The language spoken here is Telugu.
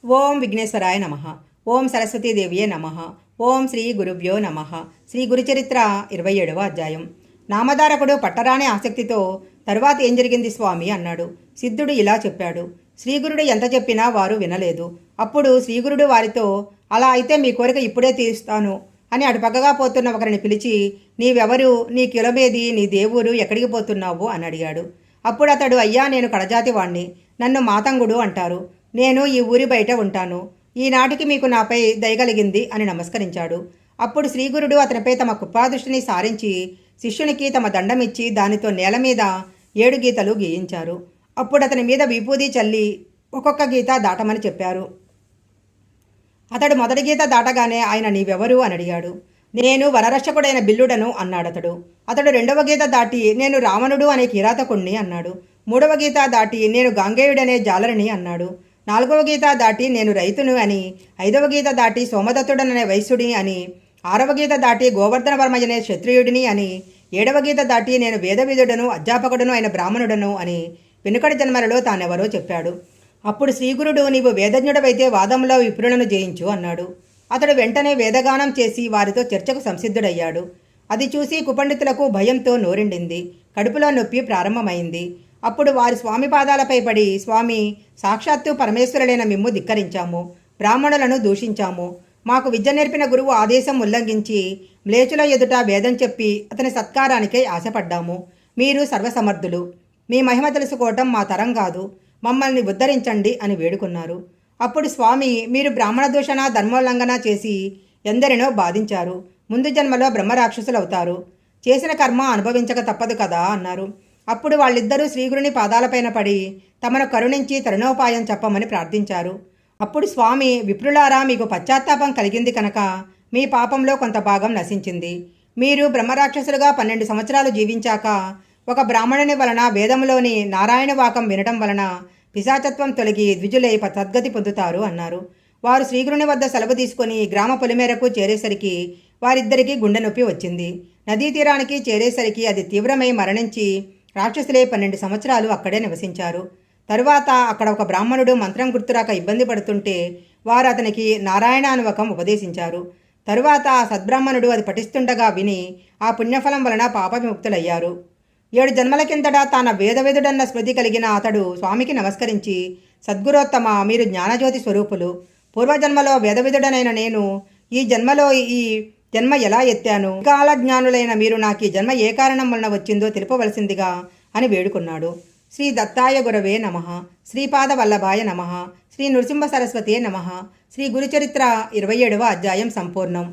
ఓం విఘ్నేశ్వరాయ నమ. ఓం సరస్వతీదేవియే నమ. ఓం శ్రీ గురుభ్యో నమ. శ్రీ గురుచరిత్ర 27వ అధ్యాయం. నామధారకుడు పట్టరాని ఆసక్తితో తరువాత ఏం జరిగింది స్వామి అన్నాడు. సిద్ధుడు ఇలా చెప్పాడు. శ్రీగురుడు ఎంత చెప్పినా వారు వినలేదు. అప్పుడు శ్రీగురుడు వారితో, అలా అయితే మీ కోరిక ఇప్పుడే తీరుస్తాను అని అటుపక్కగా పోతున్న ఒకరిని పిలిచి, నీవెవరు, నీ కులమేది, నీ దేవురు, ఎక్కడికి పోతున్నావు అని అడిగాడు. అప్పుడు అతడు, అయ్యా నేను కడజాతి వాణ్ణి, నన్ను మాతంగుడు అంటారు, నేను ఈ ఊరి బయట ఉంటాను, ఈనాటికి మీకు నాపై దయగలిగింది అని నమస్కరించాడు. అప్పుడు శ్రీగురుడు అతనిపై తమ కృపాదృష్టిని సారించి శిష్యునికి తమ దండమిచ్చి దానితో నేల మీద 7 గీతలు గీయించారు. అప్పుడు అతని మీద విభూది చల్లి ఒక్కొక్క గీత దాటమని చెప్పారు. అతడు మొదటి గీత దాటగానే ఆయన నీవెవరు అని అడిగాడు. నేను వనరక్షకుడైన బిల్లుడను అన్నాడతడు. అతడు రెండవ గీత దాటి నేను రావణుడు అనే కిరాతకుణ్ణి అన్నాడు. మూడవ గీత దాటి నేను గాంగేయుడనే జాలరిని అన్నాడు. 4వ గీత దాటి నేను రైతును అని, 5వ గీత దాటి సోమదత్తుడననే వైశ్యుడిని అని, 6వ గీత దాటి గోవర్ధన వర్మయనే క్షత్రియుడిని అని, 7వ గీత దాటి నేను వేదవిధుడను అధ్యాపకుడును అయిన బ్రాహ్మణుడను అని వెనుకటి జన్మలలో తానెవరో చెప్పాడు. అప్పుడు శ్రీగురుడు, నీవు వేదజ్ఞుడవైతే వాదంలో విప్రులను జయించు అన్నాడు. అతడు వెంటనే వేదగానం చేసి వారితో చర్చకు సంసిద్ధుడయ్యాడు. అది చూసి కుపండితులకు భయంతో నోరిండింది, కడుపులో నొప్పి ప్రారంభమైంది. అప్పుడు వారి స్వామి పాదాలపై పడి, స్వామి, సాక్షాత్తు పరమేశ్వరుడైన మిమ్ము ధిక్కరించాము, బ్రాహ్మణులను దూషించాము, మాకు విద్య నేర్పిన గురువు ఆదేశం ఉల్లంఘించి మ్లేచుల ఎదుట వేదం చెప్పి అతని సత్కారానికై ఆశపడ్డాము. మీరు సర్వసమర్థులు, మీ మహిమ తెలుసుకోవటం మా తరం కాదు, మమ్మల్ని ఉద్ధరించండి అని వేడుకున్నారు. అప్పుడు స్వామి, మీరు బ్రాహ్మణ దూషణ ధర్మోల్లంఘన చేసి ఎందరినో బాధించారు, ముందు జన్మలో బ్రహ్మరాక్షసులవుతారు, చేసిన కర్మ అనుభవించక తప్పదు కదా అన్నారు. అప్పుడు వాళ్ళిద్దరూ శ్రీగురుని పాదాలపైన పడి తమను కరుణించి తరుణోపాయం చెప్పమని ప్రార్థించారు. అప్పుడు స్వామి, విప్రులారా, మీకు పశ్చాత్తాపం కలిగింది కనుక మీ పాపంలో కొంత భాగం నశించింది. మీరు బ్రహ్మరాక్షసులుగా 12 సంవత్సరాలు జీవించాక ఒక బ్రాహ్మణుని వలన వేదములోని నారాయణ వాకం వినటం వలన పిశాచత్వం తొలగి ద్విజులై సద్గతి పొందుతారు అన్నారు. వారు శ్రీగురుని వద్ద సెలవు తీసుకొని గ్రామ పొలిమేరకు చేరేసరికి వారిద్దరికీ గుండె నొప్పి వచ్చింది. నదీ తీరానికి చేరేసరికి అది తీవ్రమై మరణించి రాక్షసులే 12 సంవత్సరాలు అక్కడే నివసించారు. తరువాత అక్కడ ఒక బ్రాహ్మణుడు మంత్రం గుర్తురాక ఇబ్బంది పడుతుంటే వారు అతనికి నారాయణానువకం ఉపదేశించారు. తరువాత ఆ సద్బ్రాహ్మణుడు అది పఠిస్తుండగా విని ఆ పుణ్యఫలం వలన పాప విముక్తులయ్యారు. 7 జన్మల కిందట తాన వేదవేదుడన్న స్మృతి కలిగిన అతడు స్వామికి నమస్కరించి, సద్గురోత్తమ, మీరు జ్ఞానజ్యోతి స్వరూపులు, పూర్వజన్మలో వేదవిధుడనైన నేను ఈ జన్మలో ఈ జన్మ ఎలా ఎత్తాను, కాల జ్ఞానులైన మీరు నాకు ఈ జన్మ ఏ కారణం వలన వచ్చిందో తెలుపవలసిందిగా అని వేడుకున్నాడు. శ్రీ దత్తాయ గురవే నమః. శ్రీపాద వల్లభాయ నమః. శ్రీ నృసింహ సరస్వతే నమః. శ్రీ గురుచరిత్ర 27వ అధ్యాయం సంపూర్ణం.